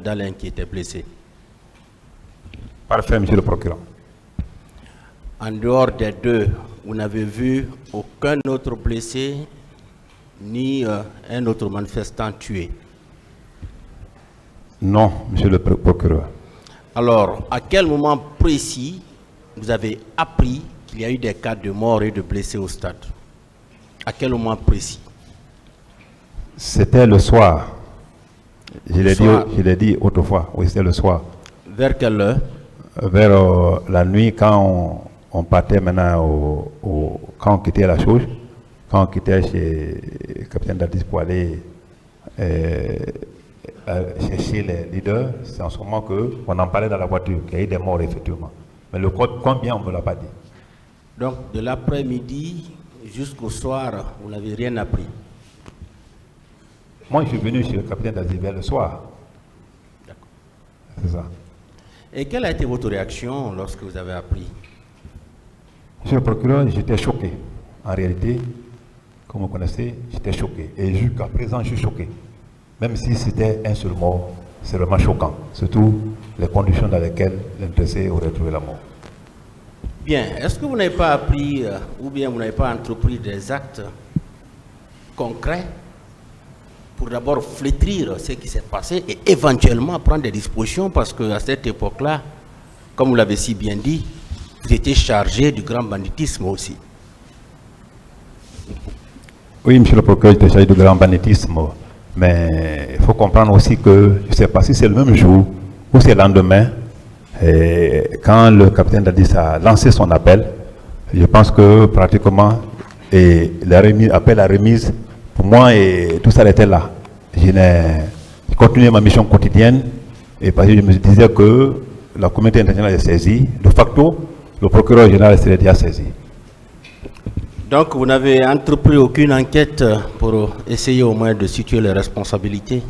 d'Alain qui était blessé. Parfait, monsieur le procureur. En dehors des deux, vous n'avez vu aucun autre blessé ni un autre manifestant tué. Non, monsieur le procureur. Alors, à quel moment précis vous avez appris qu'il y a eu des cas de mort et de blessés au stade? À quel moment précis? C'était le soir. Je l'ai dit autrefois. Oui, c'était le soir. Vers quelle heure? Vers la nuit, quand on partait maintenant, quand on quittait la chose, quand on quittait chez le capitaine Dadis pour aller chercher les leaders, c'est en ce moment qu'on en parlait dans la voiture, qu'il y a eu des morts, effectivement. Mais le combien, on ne me l'a pas dit. Donc, de l'après-midi jusqu'au soir, vous n'avez rien appris? Moi, je suis venu chez le capitaine Dadis vers le soir. D'accord. C'est ça. Et quelle a été votre réaction lorsque vous avez appris? Monsieur le procureur, j'étais choqué. En réalité, comme vous connaissez, j'étais choqué. Et jusqu'à présent, je suis choqué. Même si c'était un seul mort, c'est vraiment choquant. Surtout les conditions dans lesquelles l'intéressé aurait trouvé la mort. Bien. Est-ce que vous n'avez pas appris ou bien vous n'avez pas entrepris des actes concrets pour d'abord flétrir ce qui s'est passé et éventuellement prendre des dispositions, parce qu'à cette époque-là, comme vous l'avez si bien dit, vous étiez chargé du grand banditisme aussi. Oui, monsieur le procureur, j'étais chargé du grand banditisme. Mais il faut comprendre aussi que, je ne sais pas si c'est le même jour ou c'est le lendemain, et quand le capitaine Dadis a lancé son appel, je pense que pratiquement, et la remise, appel à remise, pour moi, et tout ça était là. Je continuais ma mission quotidienne, et parce que je me disais que la communauté internationale est saisie. De facto, le procureur général s'est déjà saisi. Donc, vous n'avez entrepris aucune enquête pour essayer au moins de situer les responsabilités?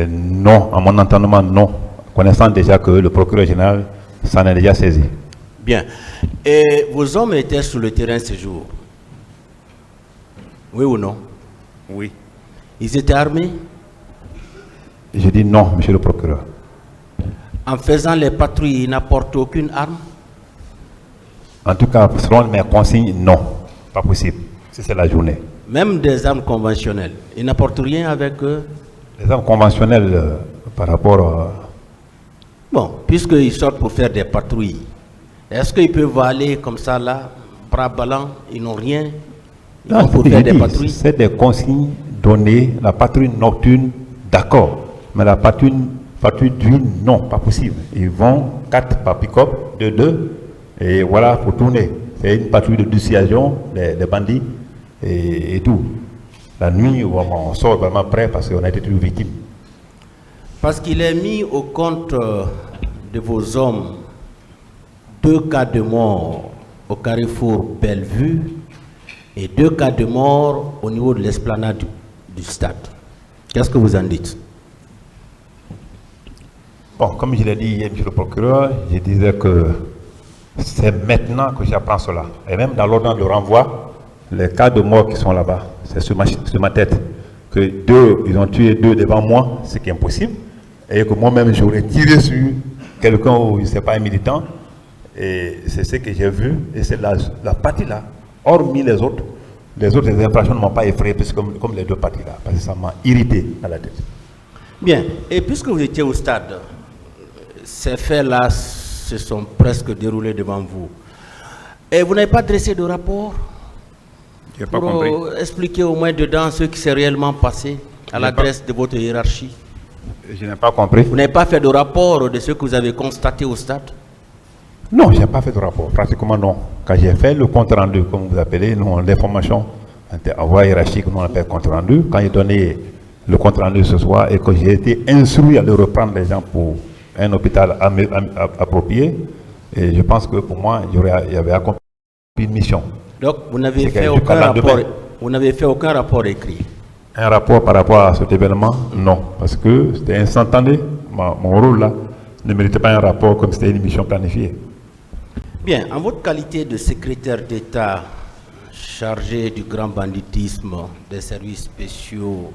Non, à mon entendement, non. Connaissant déjà que le procureur général s'en est déjà saisi. Bien. Et vos hommes étaient sur le terrain ce jour? Oui ou non? Oui. Ils étaient armés? Je dis non, monsieur le procureur. En faisant les patrouilles, ils n'apportent aucune arme? En tout cas, selon mes consignes, non. Pas possible. Si c'est la journée. Même des armes conventionnelles, ils n'apportent rien avec eux? Les armes conventionnelles, par rapport Bon, puisqu'ils sortent pour faire des patrouilles, est-ce qu'ils peuvent aller comme ça là, bras ballants, ils n'ont rien? Ils vont pour faire des patrouilles? C'est des consignes données, la patrouille nocturne, d'accord. Mais la patrouille d'huile, non, pas possible. Ils vont 4 par pick-up, 2, et voilà, pour tourner. C'est une patrouille de dissuasion des bandits et tout. La nuit, on sort vraiment prêt parce qu'on a été toujours victime. Parce qu'il est mis au compte de vos hommes 2 cas de mort au carrefour Bellevue et 2 cas de mort au niveau de l'esplanade du stade. Qu'est-ce que vous en dites? Bon, comme je l'ai dit hier, monsieur le procureur, je disais que c'est maintenant que j'apprends cela. Et même dans l'ordre de renvoi, les cas de mort qui sont là-bas, c'est sur ma tête. Que ils ont tué 2 devant moi, ce qui est impossible. Et que moi-même, j'aurais tiré sur quelqu'un ou, je ne sais pas, un militant. Et c'est ce que j'ai vu. Et c'est la partie-là, hormis les autres infractions ne m'ont pas effrayé, comme les 2 parties-là. Parce que ça m'a irrité à la tête. Bien. Et puisque vous étiez au stade, ces faits-là se sont presque déroulés devant vous. Et vous n'avez pas dressé de rapport pour expliquer au moins dedans ce qui s'est réellement passé à l'adresse de votre hiérarchie? Je n'ai pas compris. Vous n'avez pas fait de rapport de ce que vous avez constaté au stade? Non, je n'ai pas fait de rapport. Pratiquement non. Quand j'ai fait le compte rendu, comme vous appelez, nous, l'information en voie hiérarchique, nous on appelle compte rendu. Quand j'ai donné le compte rendu ce soir et que j'ai été instruit à le reprendre les gens pour un hôpital approprié, et je pense que pour moi, il y avait accompli une mission. Donc, vous n'avez fait aucun rapport écrit? Un rapport par rapport à cet événement? Non, parce que c'était instantané. Mon rôle là ne méritait pas un rapport comme c'était une mission planifiée. Bien, en votre qualité de secrétaire d'État chargé du grand banditisme, des services spéciaux,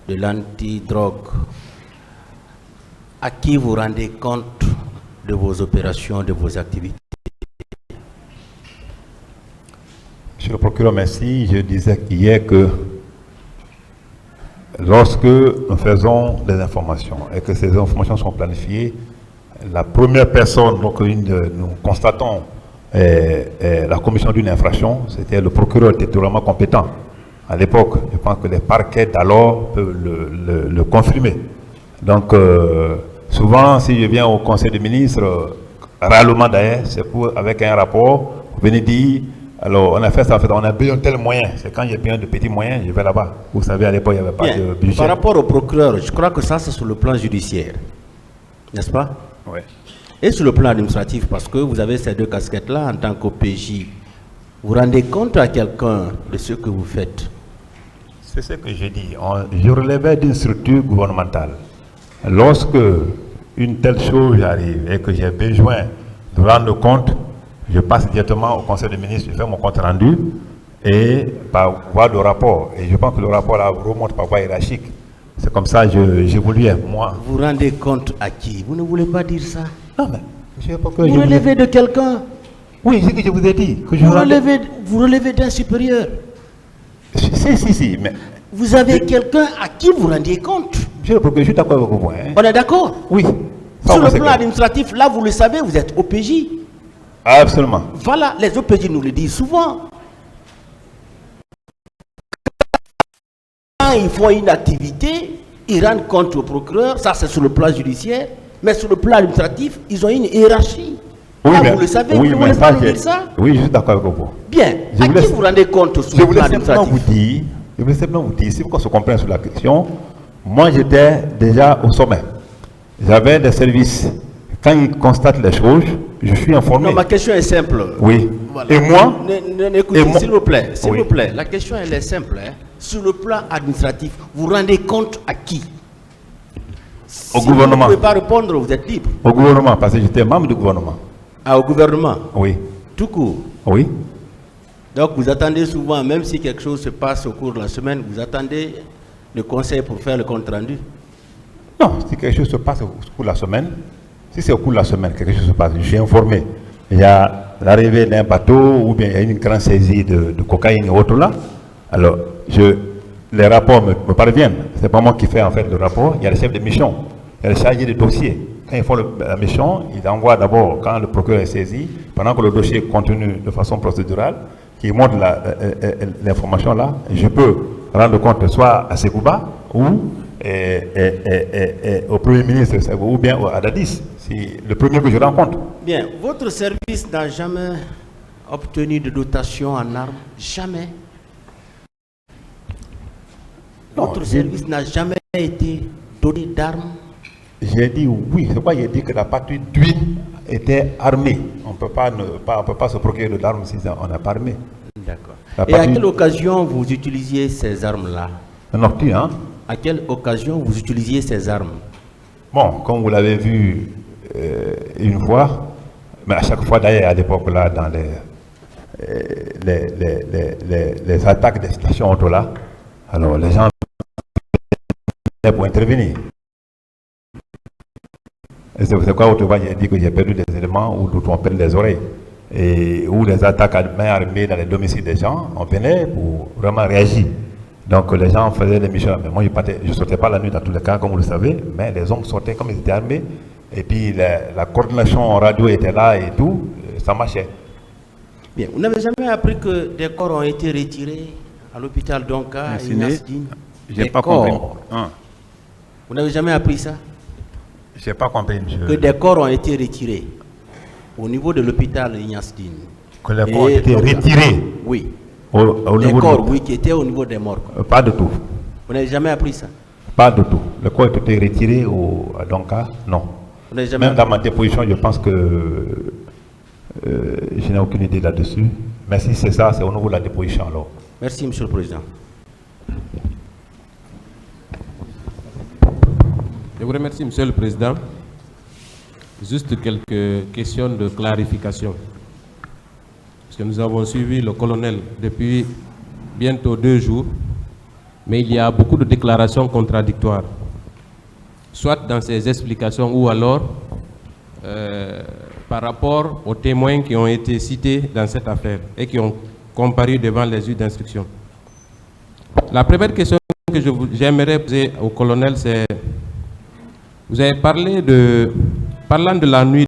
de l'antidrogue à qui vous rendez compte de vos opérations, de vos activités? Monsieur le procureur, merci. Je disais hier que lorsque nous faisons des informations et que ces informations sont planifiées, la première personne donc, nous constatons la commission d'une infraction, c'était le procureur territorialement compétent. À l'époque, je pense que les parquets d'alors peuvent le confirmer. Donc, souvent, si je viens au Conseil des ministres, rarement d'ailleurs, c'est pour, avec un rapport, vous venez dire, alors on a fait ça, on a besoin de tel moyen. C'est quand j'ai besoin de petits moyens, je vais là-bas. Vous savez, à l'époque, il n'y avait pas de budget. Par rapport au procureur, je crois que ça, c'est sur le plan judiciaire, n'est-ce pas? Oui. Et sur le plan administratif, parce que vous avez ces deux casquettes-là en tant qu'OPJ, vous rendez compte à quelqu'un de ce que vous faites? C'est ce que j'ai dit. Je relevais d'une structure gouvernementale. Lorsque une telle chose arrive et que j'ai besoin de rendre compte, je passe directement au Conseil des ministres, je fais mon compte rendu et par voie de rapport. Et je pense que le rapport là remonte par voie hiérarchique. C'est comme ça que j'évoluais, moi. Vous rendez compte à qui? Vous ne voulez pas dire ça? Non, mais je sais pas que vous relevez de quelqu'un? Oui, c'est ce que je vous ai dit. Que vous relevez d'un supérieur? Si, mais... Vous avez quelqu'un à qui vous rendiez compte? Je suis d'accord avec vous. Hein. On est d'accord? Oui. Sur le plan administratif, là, vous le savez, vous êtes OPJ. Absolument. Voilà, les OPJ nous le disent souvent. Quand ils font une activité, ils rendent compte au procureur, ça c'est sur le plan judiciaire, mais sur le plan administratif, ils ont une hiérarchie. Oui, là, mais, vous le savez, oui, vous ne voulez pas nous dire ça? Oui, je suis d'accord avec vous. Bien, à qui vous rendez compte sur le plan administratif? Je voulais simplement vous dire, si vous se comprenez sur la question, moi j'étais déjà au sommet. J'avais des services. Quand ils constatent les choses, je suis informé. Non, ma question est simple. Oui. Voilà. Et moi écoutez, s'il vous plaît, s'il oui. vous plaît, la question elle est simple. Hein. Sur le plan administratif, vous rendez compte à qui? Au gouvernement. Vous ne pouvez pas répondre, vous êtes libre. Au gouvernement, parce que j'étais membre du gouvernement. Ah, au gouvernement? Oui. Tout court? Oui. Donc vous attendez souvent, même si quelque chose se passe au cours de la semaine, vous attendez le conseil pour faire le compte rendu? Non, si quelque chose se passe au cours de la semaine, si c'est au cours de la semaine, quelque chose se passe, je suis informé. Il y a l'arrivée d'un bateau ou bien il y a une grande saisie de cocaïne et autres là. Alors, les rapports me parviennent. Ce n'est pas moi qui fais en fait le rapport. Il y a le chef de mission, il y a le chargé de dossier. Quand ils font la mission, ils envoient d'abord, quand le procureur est saisi, pendant que le dossier est contenu de façon procédurale, qui montre l'information là, je peux rendre compte soit à Sekouba ou au Premier ministre ou bien à Dadis, c'est le premier que je rencontre. Bien, votre service n'a jamais obtenu de dotation en armes? Jamais? Non, votre service n'a jamais été doté d'armes? J'ai dit oui, c'est pourquoi j'ai dit que la patrouille d'huile était armée. On peut pas se procurer d'armes si on n'a pas armé. D'accord. Et à quelle occasion vous utilisiez ces armes-là? Nocturne, hein? À quelle occasion vous utilisiez ces armes? Bon, comme vous l'avez vu une fois, mais à chaque fois d'ailleurs à l'époque là, dans les attaques des stations auto là, alors les gens venaient pour intervenir. Et c'est pourquoi autrefois j'ai dit que j'ai perdu des éléments ou d'autres ont perdu des oreilles. Et où les attaques à main armée dans les domiciles des gens, on venait pour vraiment réagir. Donc les gens faisaient des missions. Mais moi je ne sortais pas la nuit dans tous les cas, comme vous le savez, mais les hommes sortaient comme ils étaient armés. Et puis la coordination en radio était là et tout, ça marchait. Bien, vous n'avez jamais appris que des corps ont été retirés à l'hôpital d'Onka et Nasdine? Je n'ai pas compris. Vous n'avez jamais appris ça? Je n'ai pas compris, monsieur. Que des corps ont été retirés au niveau de l'hôpital Ignasdine. Que les corps ont été retirés? Oui. Les corps, oui, qui étaient au niveau des morgues. Pas du tout. Vous n'avez jamais appris ça? Pas du tout. Les corps ont été retirés à Donka? Non. Vous n'avez jamais Même dans ma déposition, je pense que je n'ai aucune idée là-dessus. Mais si c'est ça, c'est au niveau de la déposition alors. Merci, Monsieur le Président. Je vous remercie, Monsieur le Président. Juste quelques questions de clarification. Parce que nous avons suivi le colonel depuis bientôt 2 jours, mais il y a beaucoup de déclarations contradictoires. soit dans ses explications ou alors par rapport aux témoins qui ont été cités dans cette affaire et qui ont comparu devant les juges d'instruction. La première question que j'aimerais poser au colonel, c'est, vous avez parlé parlant de la nuit